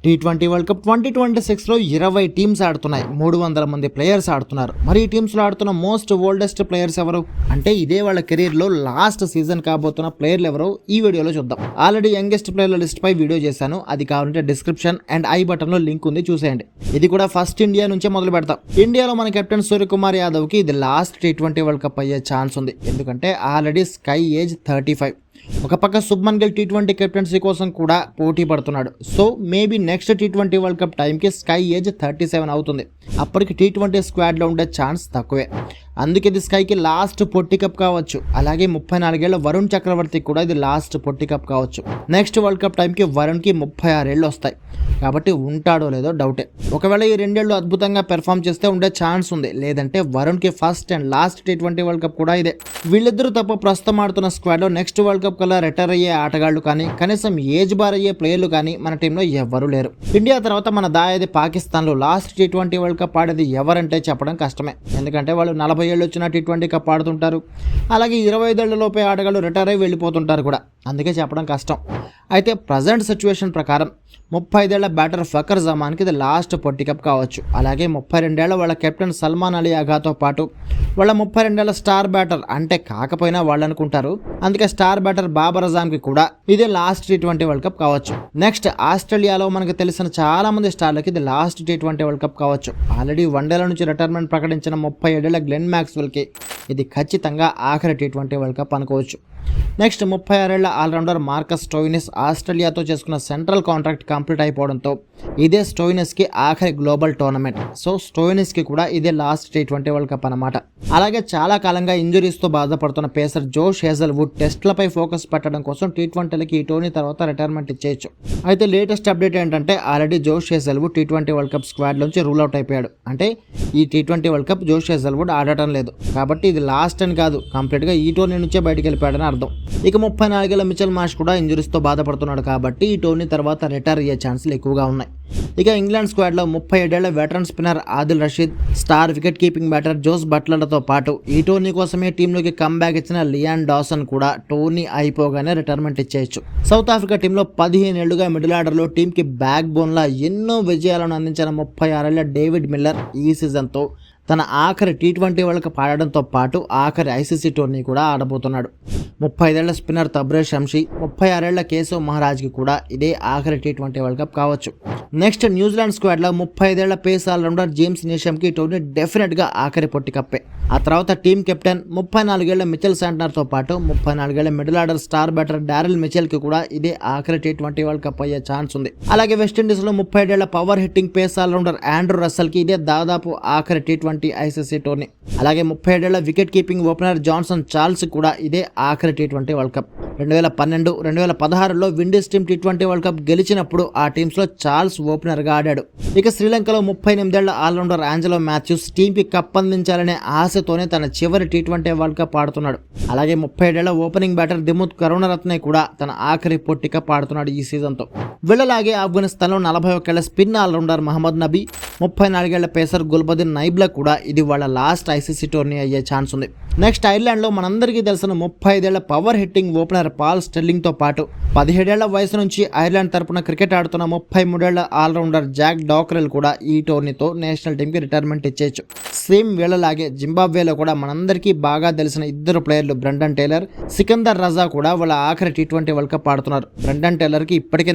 T20 world cup 2026లో 20 teams ఆడుతున్నాయి. 300 మంది ప్లేయర్స్ ఆడుతున్నారు. మరి ఈ టీమ్స్లో ఆడుతున్న మోస్ట్ ఓల్డెస్ట్ ప్లేయర్స్ ఎవరు అంటే ఇదే వాళ్ళ కెరీర్లో లాస్ట్ సీజన్ కాబోతున్న ప్లేయర్లు ఎవరో ఈ వీడియోలో చూద్దాం. ఆల్రెడీ యంగెస్ట్ ప్లేయర్ల లిస్ట్ పై వీడియో చేశాను. అది కావాలంటే డిస్క్రిప్షన్ అండ్ ఐ బటన్ లో లింక్ ఉంది, చూసేయండి. ఇది కూడా ఫస్ట్ ఇండియా నుంచే మొదలు పెడతాం. ఇండియాలో మన కెప్టెన్ సూర్యకుమార్ యాదవ్ కి ఇది లాస్ట్ టీ20 వరల్డ్ కప్ అయ్యే ఛాన్స్ ఉంది. ఎందుకంటే ఆల్రెడీ స్కై ఏజ్ 35. ఒక పక్క శుభ్మన్ గిల్ టీ20 కెప్టెన్సీ కోసం కూడా పోటీ పడుతున్నాడు. So maybe next T20 world cup టైంకి స్కై ఏజ్ 37 అవుతుంది. అప్పటికి టీ20 స్క్వాడ్లో ఉండే ఛాన్స్ తక్కువే. అందుకే ఇది స్కైకి లాస్ట్ పొట్టి కప్ కావచ్చు. అలాగే 34 ఏళ్ల వరుణ్ చక్రవర్తికి కూడా ఇది లాస్ట్ పొట్టి కప్ కావచ్చు. నెక్స్ట్ వరల్డ్ కప్ టైంకి వరుణ్కి 36 ఏళ్ళు వస్తాయి. కాబట్టి ఉంటాడో లేదో డౌటే. ఒకవేళ ఈ 2 ఏళ్ళు అద్భుతంగా పెర్ఫామ్ చేస్తే ఉండే ఛాన్స్ ఉంది. లేదంటే వరుణ్కి ఫస్ట్ అండ్ లాస్ట్ టీ20 వరల్డ్ కప్ కూడా ఇదే. వీళ్ళిద్దరూ తప్ప ప్రస్తుతం ఆడుతున్న స్క్వాడ్లో నెక్స్ట్ వరల్డ్ కప్ కల్లా రిటైర్ అయ్యే ఆటగాళ్లు కానీ కనీసం ఏజ్ బార్ అయ్యే ప్లేయర్లు కానీ మన టీంలో ఎవరూ లేరు. ఇండియా తర్వాత మన దాయాది పాకిస్తాన్లో లాస్ట్ టీ20 వరల్డ్ కప్ ఆడేది ఎవరంటే చెప్పడం కష్టమే. ఎందుకంటే వాళ్ళు 40 ఏళ్ళు వచ్చిన టీ20 కప్ ఆడుతుంటారు. అలాగే 25 ఏళ్ల లోపే ఆటగాళ్ళు రిటైర్ అయ్యి వెళ్ళిపోతుంటారు కూడా. అందుకే చెప్పడం కష్టం. అయితే ప్రజెంట్ సిచ్యువేషన్ ప్రకారం 35 ఏళ్ల బ్యాటర్ ఫకర్ జమాన్కి ఇది లాస్ట్ పొట్టి కప్ కావచ్చు. అలాగే 32 ఏళ్ల వాళ్ళ కెప్టెన్ సల్మాన్ అలీ ఆగాతో పాటు వాళ్ళ 32 ఏళ్ల స్టార్ బ్యాటర్ అంటే కాకపోయినా వాళ్ళు అనుకుంటారు, అందుకే స్టార్ బ్యాటర్ బాబర్ అజామ్కి కూడా ఇదే లాస్ట్ టీ20 వరల్డ్ కప్ కావచ్చు. నెక్స్ట్ ఆస్ట్రేలియాలో మనకు తెలిసిన చాలా మంది స్టార్లకి ఇది లాస్ట్ టీ20 వరల్డ్ కప్ కావచ్చు. ఆల్రెడీ వన్డేల నుంచి రిటైర్మెంట్ ప్రకటించిన 37 ఏళ్ల గ్లెన్ మ్యాక్స్వెల్కి ఇది ఖచ్చితంగా ఆఖరి టీ20 వరల్డ్ కప్ అనుకోవచ్చు. నెక్స్ట్ 36 ఏళ్ల ఆల్రౌండర్ మార్కస్ స్టోయినిస్ ఆస్ట్రేలియాతో చేసుకున్న సెంట్రల్ కాంట్రాక్ట్ కంప్లీట్ అయిపోవడంతో ఇదే స్టోయినిస్కి ఆఖరి గ్లోబల్ టోర్నమెంట్. సో స్టోయినిస్కి కూడా ఇదే లాస్ట్ టీ20 వరల్డ్ కప్ అన్నమాట. అలాగే చాలా కాలంగా ఇంజురీస్తో బాధపడుతున్న పేసర్ జోష్ హేజల్వుడ్ టెస్ట్లపై ఫోకస్ పెట్టడం కోసం టీ20లకి ఈ టోర్నీ తర్వాత రిటైర్మెంట్ ఇచ్చేయచ్చు. అయితే లేటెస్ట్ అప్డేట్ ఏంటంటే ఆల్రెడీ జోష్ Hazlewood T20 world cup squad నుంచి రూల్ అవుట్ అయిపోయాడు. అంటే ఈ టీ20 వరల్డ్ కప్ జోష్ హేజల్వుడ్ ఆడటం లేదు. కాబట్టి ఇది లాస్ట్ అని కాదు, కంప్లీట్గా ఈ టోర్నీ నుంచే బయటకు వెళ్ళిపోయాడని అర్థం. ఇక 34 ఏళ్ల మిచెల్ మార్ష్ కూడా ఇంజురీస్తో బాధపడుతున్నాడు. కాబట్టి ఈ టోర్నీ తర్వాత రిటైర్ అయ్యే ఛాన్సులు ఎక్కువగా ఉన్నాయి. ఇక ఇంగ్లాండ్ స్క్వాడ్లో 37 ఏళ్ల veteran spinner Adil Rashid, star wicket keeping batter Jos బట్లర్లతో పాటు ఈ టోర్నీ కోసమే టీంలోకి కమ్బ్యాక్ ఇచ్చిన లియాన్ డాసన్ కూడా టోర్నీ అయిపోగానే రిటైర్మెంట్ ఇచ్చేయచ్చు. సౌత్ ఆఫ్రికా టీంలో 15 ఏళ్లుగా మిడిల్ ఆర్డర్లో టీంకి బ్యాక్ బోన్లా ఎన్నో విజయాలను అందించిన 36 ఏళ్ల డేవిడ్ మిల్లర్ ఈ సీజన్తో తన ఆఖరి టీ20 వరల్డ్ కప్ ఆడడంతో పాటు ఆఖరి ఐసీసీ టోర్నీ కూడా ఆడబోతున్నాడు. 35 ఏళ్ల స్పిన్నర్ తబ్రేజ్ షంషీ, 36 ఏళ్ల కేశవ్ మహారాజ్కి కూడా ఇదే ఆఖరి టీ20 వరల్డ్ కప్ కావచ్చు. నెక్స్ట్ న్యూజిలాండ్ స్క్వాడ్లో 35 ఏళ్ల పేస్ ఆల్రౌండర్ జేమ్స్ నీషమ్కి టోర్నీ డెఫినెట్గా ఆఖరి పొట్టి కప్పే. ఆ తర్వాత టీం కెప్టెన్ 34 ఏళ్ల మిచెల్ శాంట్నర్తో పాటు 34 ఏళ్ల middle order star batter Daryl మిచెల్కి కూడా ఇదే ఆఖరి టీ20 వరల్డ్ కప్ అయ్యే ఛాన్స్ ఉంది. అలాగే వెస్టిండీస్లో 37 ఏళ్ల power hitting pace all rounder Andrew రస్సెల్కి ఇదే దాదాపు ఆఖరి టీ20 ఐసీసీ టోర్నీ. అలాగే 37 ఏళ్ల wicket keeping opener Johnson Charles కూడా ఇదే ఆఖరి టీ20 వరల్డ్ కప్. 2012, 2016లో విండీస్ టీం టీ20 వరల్డ్ కప్ గెలిచినప్పుడు ఆ టీమ్స్ లో చార్ల్స్ ఓపెనర్ గా ఆడాడు. ఇక శ్రీలంకలో 38 ఏళ్ల ఆల్రౌండర్ ఆంజెలో మాథ్యూస్ టీంకి కప్ అందించాలనే ఆశతోనే తన చివరి టీ20 వరల్డ్ కప్ ఆడుతున్నాడు. అలాగే 37 ఏళ్ల ఓపెనింగ్ బ్యాటర్ దిముత్ కరుణరత్నే కూడా తన ఆఖరి పొట్టి కప్ ఆడుతున్నాడు ఈ సీజన్తో. వీళ్ళలాగే ఆఫ్ఘనిస్తాన్లో 41 ఏళ్ల స్పిన్ ఆల్రౌండర్ మహమ్మద్ నబీ, 34 ఏళ్ల పేసర్ గుల్బదీన్ నైబ్లా కూడా ఇది వాళ్ళ లాస్ట్ ఐసీసీ టోర్నీ అయ్యే ఛాన్స్ ఉంది. నెక్స్ట్ ఐర్లాండ్లో మనందరికీ తెలిసిన 35 ఏళ్ల పవర్ హిట్టింగ్ ఓపెనర్ పాల్ స్టెర్లింగ్తో పాటు 17 ఏళ్ల వయసు నుంచి ఐర్లాండ్ తరపున క్రికెట్ ఆడుతున్న 33 ఏళ్ల ఆల్రౌండర్ జాక్ డాక్రెల్ కూడా ఈ టోర్నీతో నేషనల్ టీంకి రిటైర్మెంట్ ఇచ్చేయచ్చు. సేమ్ వీళ్ళలాగే జింబాబ్వేలో కూడా మనందరికీ బాగా తెలిసిన ఇద్దరు ప్లేయర్లు బ్రెండన్ టేలర్, సికందర్ రజా కూడా వాళ్ళ ఆఖరి టీ20 వరల్డ్ కప్ ఆడుతున్నారు. బ్రెండన్ టేలర్కి ఇప్పటికే